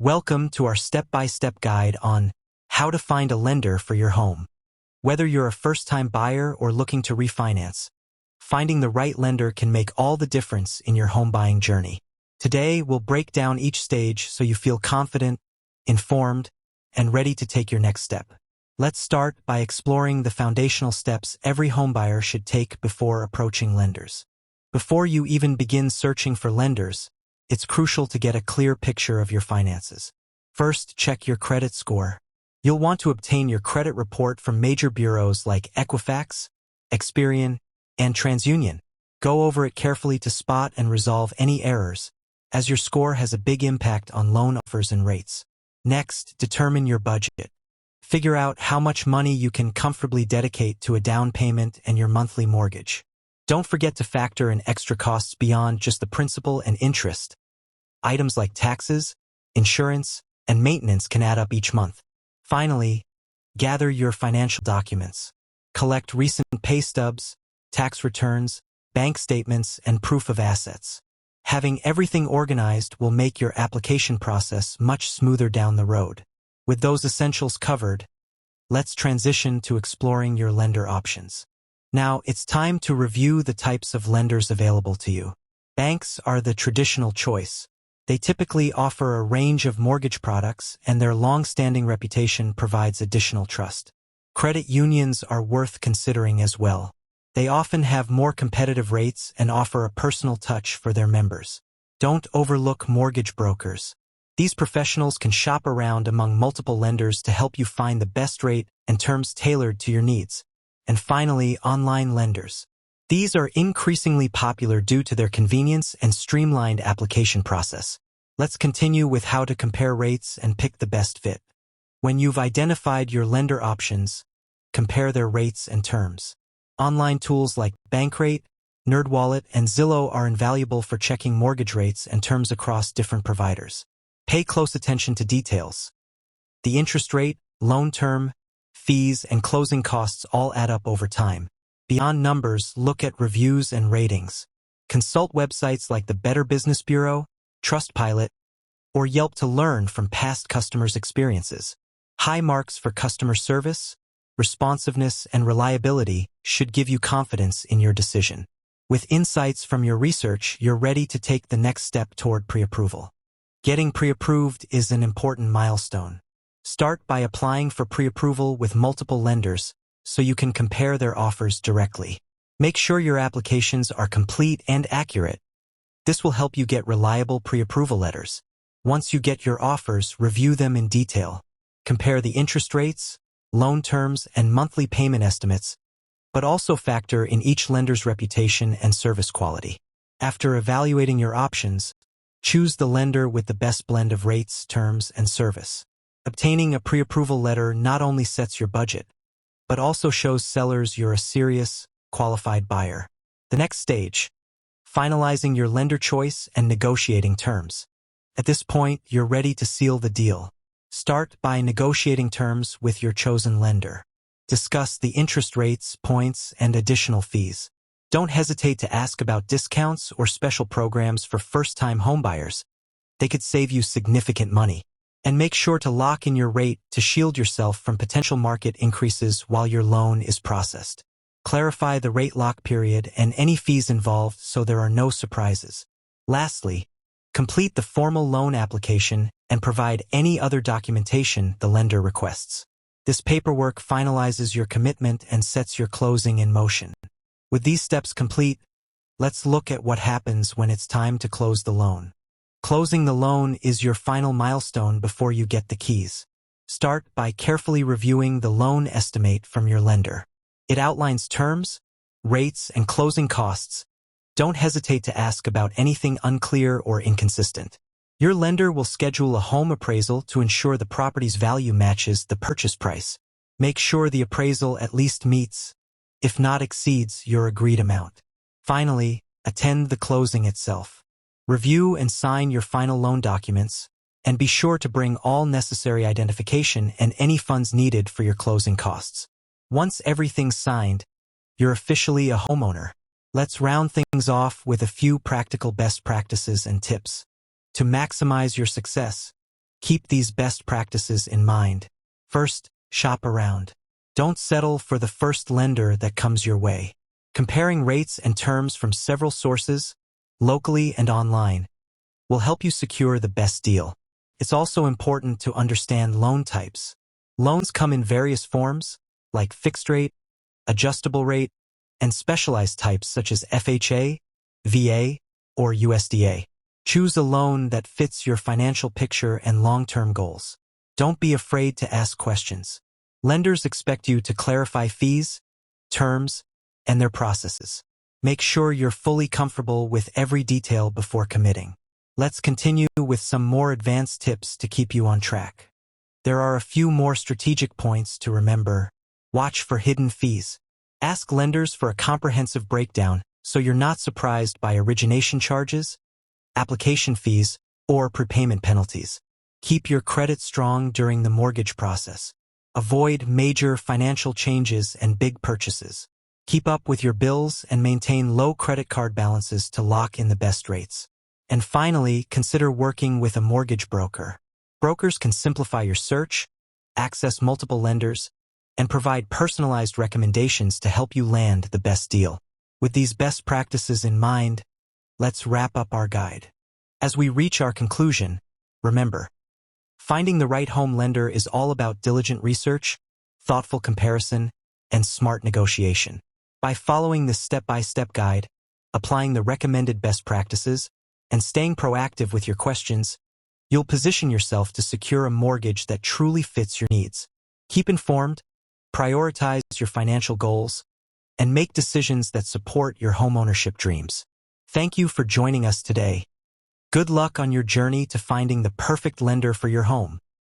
Welcome to our step-by-step guide on how to find a lender for your home. Whether you're a first-time buyer or looking to refinance, finding the right lender can make all the difference in your home buying journey. Today, we'll break down each stage so you feel confident, informed, and ready to take your next step. Let's start by exploring the foundational steps every homebuyer should take before approaching lenders. Before you even begin searching for lenders, it's crucial to get a clear picture of your finances. First, check your credit score. You'll want to obtain your credit report from major bureaus like Equifax, Experian, and TransUnion. Go over it carefully to spot and resolve any errors, as your score has a big impact on loan offers and rates. Next, determine your budget. Figure out how much money you can comfortably dedicate to a down payment and your monthly mortgage. Don't forget to factor in extra costs beyond just the principal and interest. Items like taxes, insurance, and maintenance can add up each month. Finally, gather your financial documents. Collect recent pay stubs, tax returns, bank statements, and proof of assets. Having everything organized will make your application process much smoother down the road. With those essentials covered, let's transition to exploring your lender options. Now, it's time to review the types of lenders available to you. Banks are the traditional choice. They typically offer a range of mortgage products, and their long-standing reputation provides additional trust. Credit unions are worth considering as well. They often have more competitive rates and offer a personal touch for their members. Don't overlook mortgage brokers. These professionals can shop around among multiple lenders to help you find the best rate and terms tailored to your needs. And finally, online lenders. These are increasingly popular due to their convenience and streamlined application process. Let's continue with how to compare rates and pick the best fit. When you've identified your lender options, compare their rates and terms. Online tools like Bankrate, NerdWallet, and Zillow are invaluable for checking mortgage rates and terms across different providers. Pay close attention to details. The interest rate, loan term, fees, and closing costs all add up over time. Beyond numbers, look at reviews and ratings. Consult websites like the Better Business Bureau, Trustpilot, or Yelp to learn from past customers' experiences. High marks for customer service, responsiveness, and reliability should give you confidence in your decision. With insights from your research, you're ready to take the next step toward pre-approval. Getting pre-approved is an important milestone. Start by applying for pre-approval with multiple lenders so you can compare their offers directly. Make sure your applications are complete and accurate. This will help you get reliable pre-approval letters. Once you get your offers, review them in detail. Compare the interest rates, loan terms, and monthly payment estimates, but also factor in each lender's reputation and service quality. After evaluating your options, choose the lender with the best blend of rates, terms, and service. Obtaining a pre-approval letter not only sets your budget, but also shows sellers you're a serious, qualified buyer. The next stage, finalizing your lender choice and negotiating terms. At this point, you're ready to seal the deal. Start by negotiating terms with your chosen lender. Discuss the interest rates, points, and additional fees. Don't hesitate to ask about discounts or special programs for first-time homebuyers. They could save you significant money. And make sure to lock in your rate to shield yourself from potential market increases while your loan is processed. Clarify the rate lock period and any fees involved so there are no surprises. Lastly, complete the formal loan application and provide any other documentation the lender requests. This paperwork finalizes your commitment and sets your closing in motion. With these steps complete, let's look at what happens when it's time to close the loan. Closing the loan is your final milestone before you get the keys. Start by carefully reviewing the loan estimate from your lender. It outlines terms, rates, and closing costs. Don't hesitate to ask about anything unclear or inconsistent. Your lender will schedule a home appraisal to ensure the property's value matches the purchase price. Make sure the appraisal at least meets, if not exceeds, your agreed amount. Finally, attend the closing itself. Review and sign your final loan documents, and be sure to bring all necessary identification and any funds needed for your closing costs. Once everything's signed, you're officially a homeowner. Let's round things off with a few practical best practices and tips. To maximize your success, Keep these best practices in mind. First, shop around. Don't settle for the first lender that comes your way. Comparing rates and terms from several sources, locally and online, will help you secure the best deal. It's also important to understand loan types. Loans come in various forms, like fixed rate, adjustable rate, and specialized types such as FHA, VA, or USDA. Choose a loan that fits your financial picture and long-term goals. Don't be afraid to ask questions. Lenders expect you to clarify fees, terms, and their processes. Make sure you're fully comfortable with every detail before committing. Let's continue with some more advanced tips to keep you on track. There are a few more strategic points to remember. Watch for hidden fees. Ask lenders for a comprehensive breakdown so you're not surprised by origination charges, application fees, or prepayment penalties. Keep your credit strong during the mortgage process. Avoid major financial changes and big purchases. Keep up with your bills and maintain low credit card balances to lock in the best rates. And finally, consider working with a mortgage broker. Brokers can simplify your search, access multiple lenders, and provide personalized recommendations to help you land the best deal. With these best practices in mind, let's wrap up our guide. As we reach our conclusion, remember, finding the right home lender is all about diligent research, thoughtful comparison, and smart negotiation. By following this step-by-step guide, applying the recommended best practices, and staying proactive with your questions, you'll position yourself to secure a mortgage that truly fits your needs. Keep informed, prioritize your financial goals, and make decisions that support your homeownership dreams. Thank you for joining us today. Good luck on your journey to finding the perfect lender for your home.